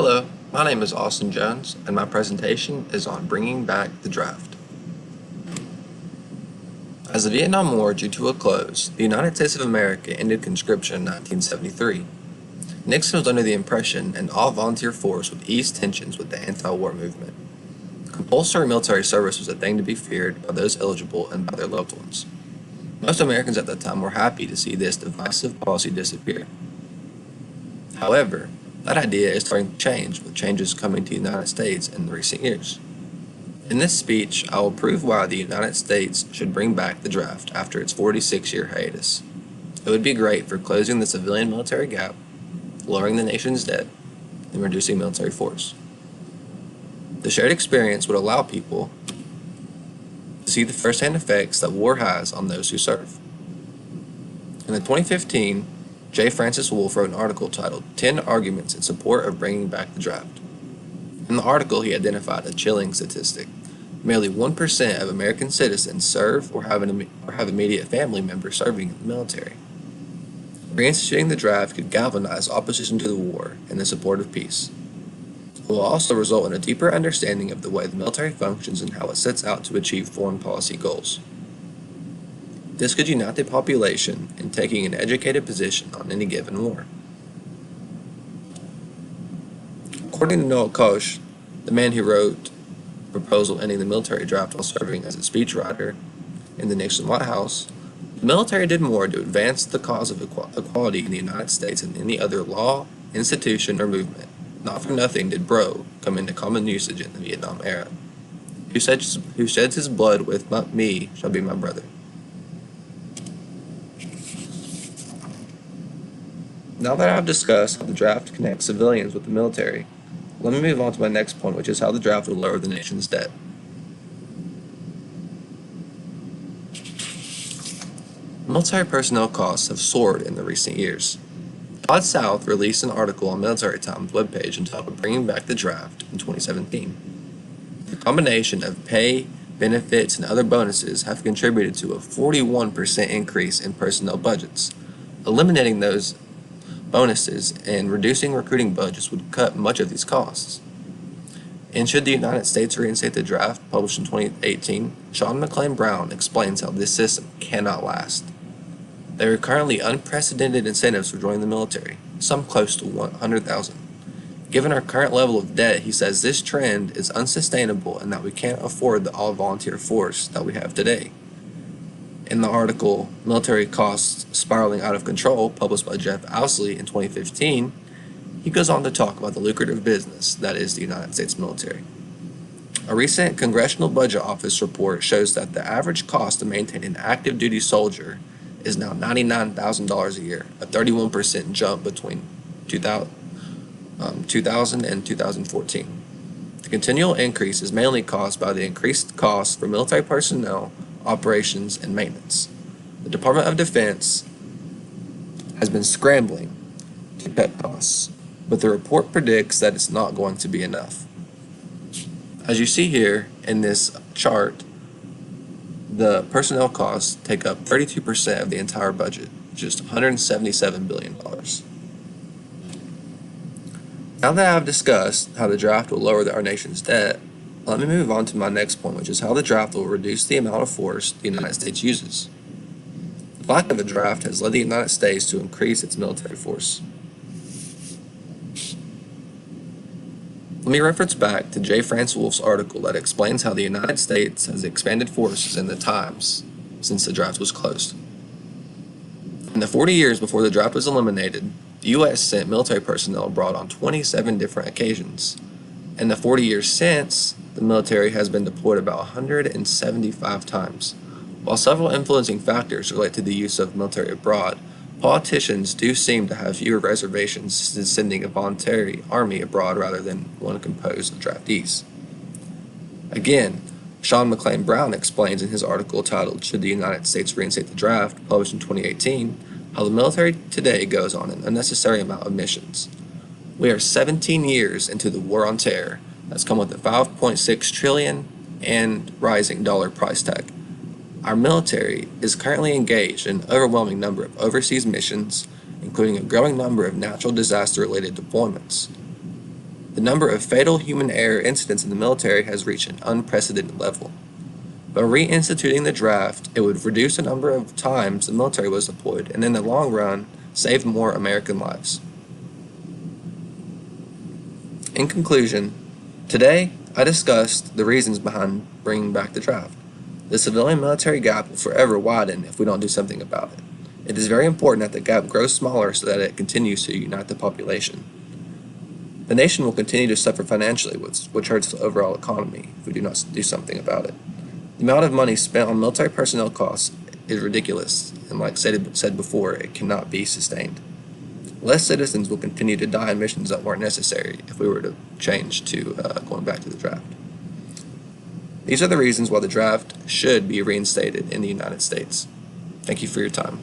Hello, my name is Austin Jones, and my presentation is on bringing back the draft. As the Vietnam War drew to a close, the United States of America ended conscription in 1973. Nixon was under the impression an all-volunteer force would ease tensions with the anti-war movement. Compulsory military service was a thing to be feared by those eligible and by their loved ones. Most Americans at that time were happy to see this divisive policy disappear. However, that idea is starting to change, with changes coming to the United States in recent years. In this speech, I will prove why the United States should bring back the draft after its 46-year hiatus. It would be great for closing the civilian-military gap, lowering the nation's debt, and reducing military force. The shared experience would allow people to see the first-hand effects that war has on those who serve. In the 2015 J. Francis Wolf wrote an article titled 10 Arguments in Support of Bringing Back the Draft. In the article, he identified a chilling statistic. Merely 1% of American citizens serve or have immediate family members serving in the military. Reinstituting the draft could galvanize opposition to the war and the support of peace. It will also result in a deeper understanding of the way the military functions and how it sets out to achieve foreign policy goals. This could unite the population in taking an educated position on any given war. According to Noel Koch, the man who wrote a proposal ending the military draft while serving as a speechwriter in the Nixon White House, the military did more to advance the cause of equality in the United States than any other law, institution, or movement. Not for nothing did bro come into common usage in the Vietnam era. Who sheds his blood with me shall be my brother. Now that I've discussed how the draft connects civilians with the military, let me move on to my next point, which is how the draft will lower the nation's debt. Military personnel costs have soared in the recent years. Todd South released an article on Military Times webpage entitled Bringing Back the Draft in 2017. The combination of pay, benefits, and other bonuses have contributed to a 41% increase in personnel budgets. Eliminating those bonuses and reducing recruiting budgets would cut much of these costs. In Should the United States Reinstate the Draft, published in 2018, Sean McLean Brown explains how this system cannot last. There are currently unprecedented incentives for joining the military, some close to 100,000. Given our current level of debt, he says this trend is unsustainable and that we can't afford the all-volunteer force that we have today. In the article, Military Costs Spiraling Out of Control, published by Jeff Owsley in 2015, he goes on to talk about the lucrative business that is the United States military. A recent Congressional Budget Office report shows that the average cost to maintain an active duty soldier is now $99,000 a year, a 31% jump between 2000 and 2014. The continual increase is mainly caused by the increased costs for military personnel, operations, and maintenance. The Department of Defense has been scrambling to cut costs, but the report predicts that it's not going to be enough. As you see here in this chart, the personnel costs take up 32% of the entire budget, just $177 billion. Now that I've discussed how the draft will lower our nation's debt, let me move on to my next point, which is how the draft will reduce the amount of force the United States uses. The lack of a draft has led the United States to increase its military force. Let me reference back to J. Francis Wolf's article that explains how the United States has expanded forces in the times since the draft was closed. In the 40 years before the draft was eliminated, the U.S. sent military personnel abroad on 27 different occasions. In the 40 years since, the military has been deployed about 175 times. While several influencing factors relate to the use of military abroad, politicians do seem to have fewer reservations to sending a voluntary army abroad rather than one composed of draftees. Again, Sean McLean Brown explains in his article titled Should the United States Reinstate the Draft, published in 2018, how the military today goes on an unnecessary amount of missions. We are 17 years into the war on terror that's come with a $5.6 trillion and rising dollar price tag. Our military is currently engaged in an overwhelming number of overseas missions, including a growing number of natural disaster-related deployments. The number of fatal human error incidents in the military has reached an unprecedented level. By reinstituting the draft, it would reduce the number of times the military was deployed and in the long run, save more American lives. In conclusion, today I discussed the reasons behind bringing back the draft. The civilian-military gap will forever widen if we don't do something about it. It is very important that the gap grows smaller so that it continues to unite the population. The nation will continue to suffer financially, which hurts the overall economy if we do not do something about it. The amount of money spent on military personnel costs is ridiculous, and like said before, it cannot be sustained. Less citizens will continue to die in missions that weren't necessary if we were to change to going back to the draft. These are the reasons why the draft should be reinstated in the United States. Thank you for your time.